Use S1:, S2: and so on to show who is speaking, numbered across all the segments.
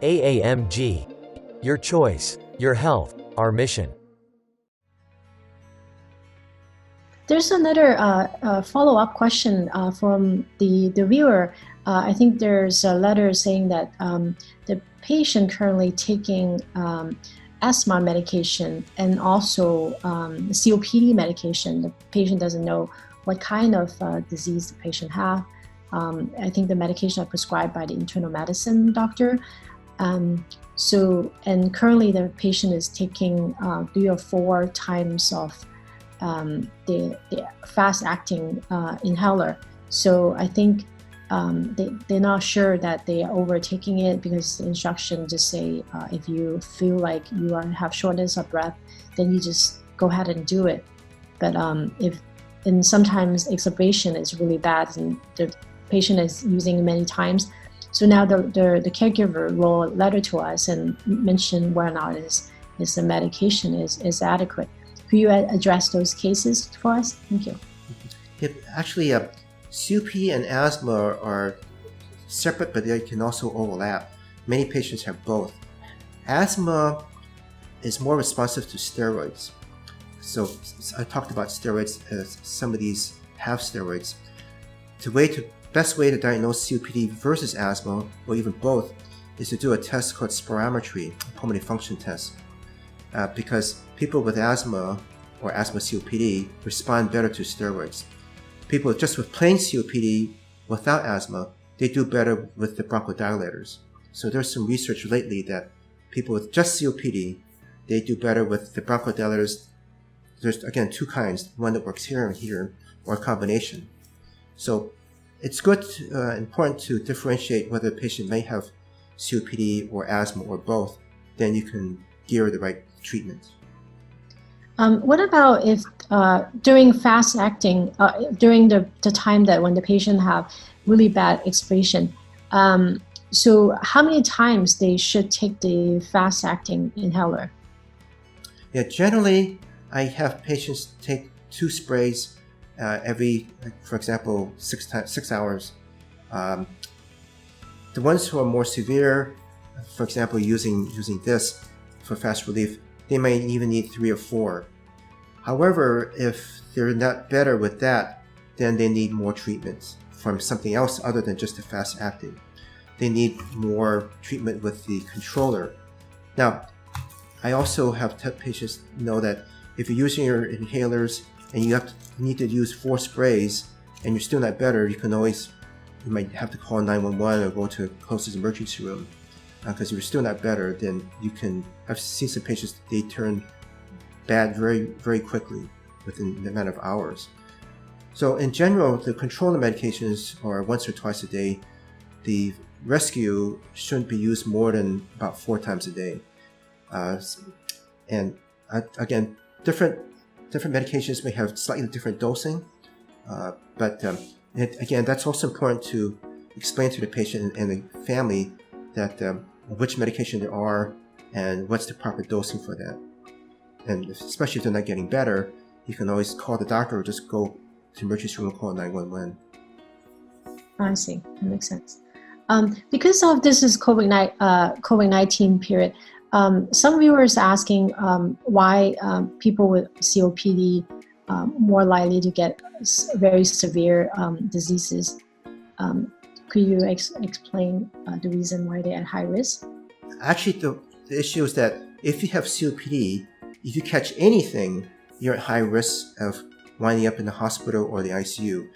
S1: AAMG. Your choice, your health, our mission.
S2: There's another follow-up question from the viewer. I think there's a letter saying that the patient currently taking asthma medication and also COPD medication. The patient doesn't know what kind of disease the patient has. I think the medication are prescribed by the internal medicine doctor. And currently the patient is taking 3 or 4 times of the fast-acting inhaler. So I think they're not sure that they are overtaking it, because the instructions just say if you feel like you have shortness of breath, then you just go ahead and do it. But and sometimes exacerbation is really bad and the patient is using it many times. So now the caregiver will letter to us and mention whether or not the medication is adequate. Could you address those cases for us? Thank you.
S3: Actually, COPD and asthma are separate, but they can also overlap. Many patients have both. Asthma is more responsive to steroids. So I talked about steroids, as some of these have steroids. The best way to diagnose COPD versus asthma, or even both, is to do a test called spirometry, a pulmonary function test. Because people with asthma or asthma COPD respond better to steroids. People just with plain COPD without asthma, they do better with the bronchodilators. So there's some research lately that people with just COPD, they do better with the bronchodilators. There's, again, 2 kinds, one that works here and here, or a combination. So it's good, important to differentiate whether the patient may have COPD or asthma or both. Then you can gear the right treatment.
S2: What about if during fast acting, during the time that when the patient have really bad expiration, so how many times they should take the fast acting inhaler?
S3: Yeah, generally I have patients take 2 sprays every, for example, 6 hours. The ones who are more severe, for example, using this for fast relief, they may even need 3 or 4. However, if they're not better with that, then they need more treatments from something else other than just the fast acting. They need more treatment with the controller. Now, I also have patients know that if you're using your inhalers and you need to use 4 sprays and you're still not better, you might have to call 911 or go to the closest emergency room. Because if you're still not better, then I've seen some patients, they turn bad very, very quickly within the amount of hours. So in general, the controller medications are once or twice a day. The rescue shouldn't be used more than about 4 times a day. And again, different medications may have slightly different dosing, but again, that's also important to explain to the patient and the family that which medication there are and what's the proper dosing for that. And especially if they're not getting better, you can always call the doctor or just go to emergency room and call 911.
S2: I see. That makes sense. Because of this is COVID-19 period, some viewers asking why people with COPD more likely to get very severe diseases. Could you explain the reason why they're at high risk?
S3: Actually, the issue is that if you have COPD, if you catch anything, you're at high risk of winding up in the hospital or the ICU.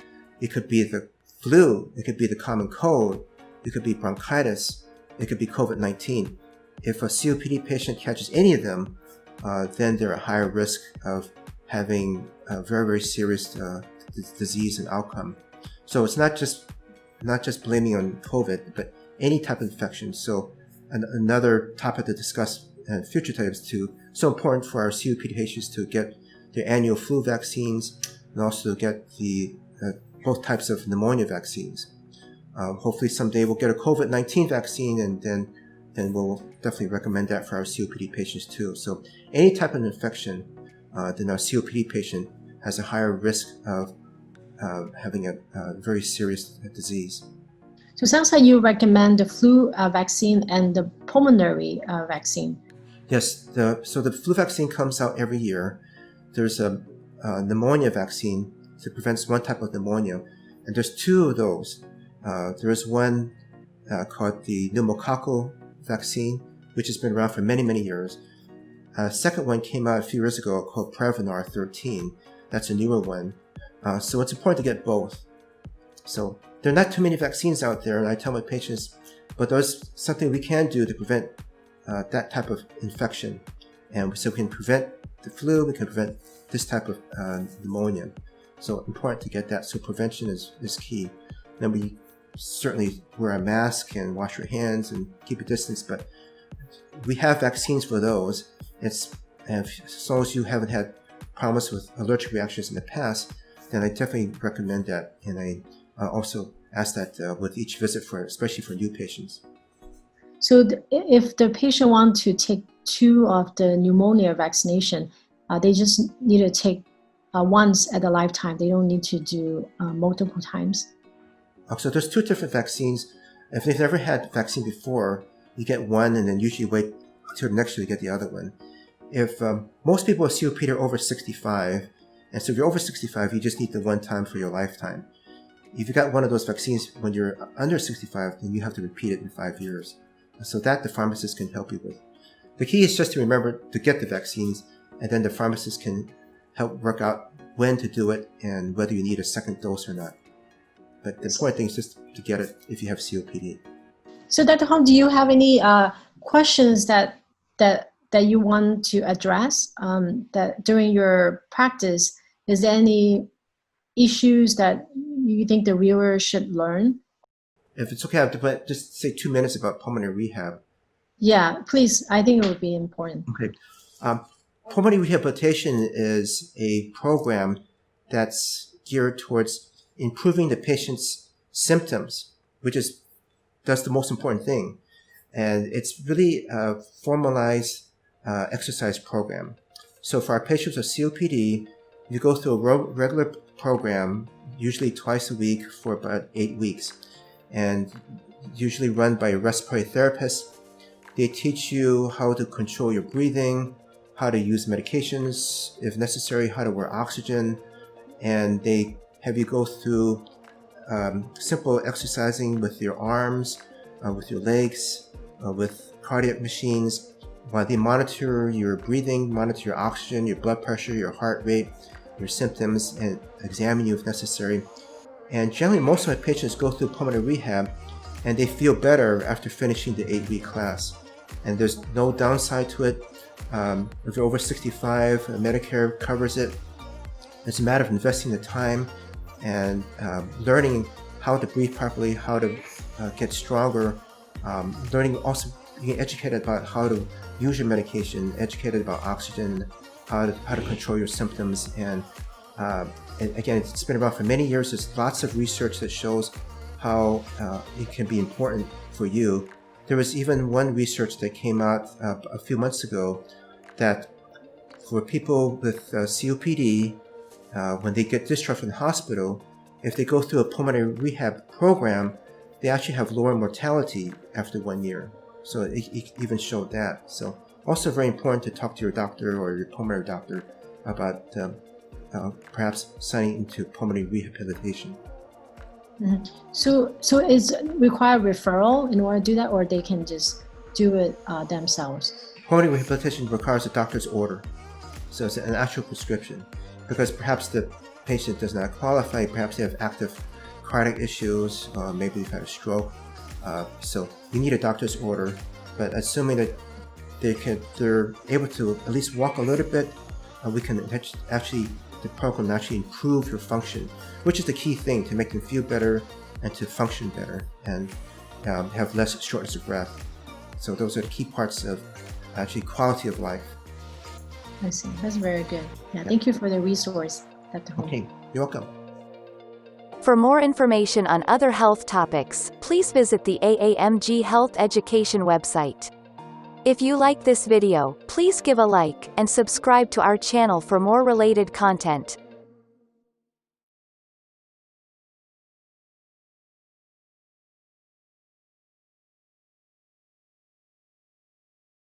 S3: It could be the flu, it could be the common cold, it could be bronchitis, it could be COVID-19. If a COPD patient catches any of them, then they're at higher risk of having a very, very serious disease and outcome. So it's not just blaming on COVID, but any type of infection. So another topic to discuss in future times too. So important for our COPD patients to get their annual flu vaccines and also get the both types of pneumonia vaccines. Hopefully someday we'll get a COVID-19 vaccine, and then we'll definitely recommend that for our COPD patients too. So any type of infection, then our COPD patient has a higher risk of having a very serious disease.
S2: So it sounds like you recommend the flu vaccine and the pulmonary vaccine.
S3: Yes, so the flu vaccine comes out every year. There's a pneumonia vaccine that prevents one type of pneumonia, and there's two of those. There is one called the pneumococcal vaccine, which has been around for many, many years. Second one came out a few years ago called Prevnar 13. That's a newer one. So it's important to get both. So there are not too many vaccines out there, and I tell my patients, but there's something we can do to prevent that type of infection. And so we can prevent the flu, we can prevent this type of pneumonia. So important to get that. So prevention is key. Then we certainly wear a mask and wash your hands and keep a distance, but we have vaccines for those. As long as you haven't had problems with allergic reactions in the past, then I definitely recommend that. And I also ask that with each visit, especially for new patients.
S2: So if the patient wants to take 2 of the pneumonia vaccination, they just need to take once at a lifetime. They don't need to do multiple times.
S3: So there's 2 different vaccines. If they've never had vaccine before, you get one and then usually wait till next year to get the other one. If most people with COPD are over 65, and so if you're over 65, you just need the one time for your lifetime. If you got one of those vaccines when you're under 65, then you have to repeat it in 5 years. So that the pharmacist can help you with. The key is just to remember to get the vaccines, and then the pharmacist can help work out when to do it and whether you need a second dose or not. But the important thing is just to get it if you have COPD.
S2: So Dr. Hong, do you have any questions that you want to address that during your practice? Is there any issues that you think the viewer should learn?
S3: If it's okay, I have to just say 2 minutes about pulmonary rehab.
S2: Yeah, please. I think it would be important.
S3: Okay. Pulmonary rehabilitation is a program that's geared towards improving the patient's symptoms, that's the most important thing. And it's really a formalized exercise program. So for our patients with COPD, you go through a regular program, usually twice a week for about 8 weeks, and usually run by a respiratory therapist. They teach you how to control your breathing, how to use medications if necessary, how to wear oxygen, and they have you go through simple exercising with your arms, with your legs, with cardiac machines, while they monitor your breathing, monitor your oxygen, your blood pressure, your heart rate, your symptoms, and examine you if necessary. And generally, most of my patients go through pulmonary rehab, and they feel better after finishing the 8-week class. And there's no downside to it. If you're over 65, Medicare covers it. It's a matter of investing the time and learning how to breathe properly, how to get stronger, learning also being educated about how to use your medication, educated about oxygen, how to control your symptoms. And again, it's been around for many years. There's lots of research that shows how it can be important for you. There was even one research that came out a few months ago that for people with COPD, when they get discharged from the hospital, if they go through a pulmonary rehab program, they actually have lower mortality after 1 year. So it even showed that. So also very important to talk to your doctor or your pulmonary doctor about perhaps signing into pulmonary rehabilitation.
S2: Mm-hmm. So is require referral in order to do that, or they can just do it themselves?
S3: Pulmonary rehabilitation requires a doctor's order. So it's an actual prescription, because perhaps the patient does not qualify, perhaps they have active cardiac issues, maybe they've had a stroke. So you need a doctor's order, but assuming that they're able to at least walk a little bit, we can the program actually improve your function, which is the key thing to make them feel better and to function better and have less shortness of breath. So those are the key parts of actually quality of life.
S2: I see. That's very good. Yeah. Thank you for the resource, Dr. Hong.
S3: Okay, you're welcome.
S4: For more information on other health topics, please visit the AAMG Health Education website. If you like this video, please give a like and subscribe to our channel for more related content.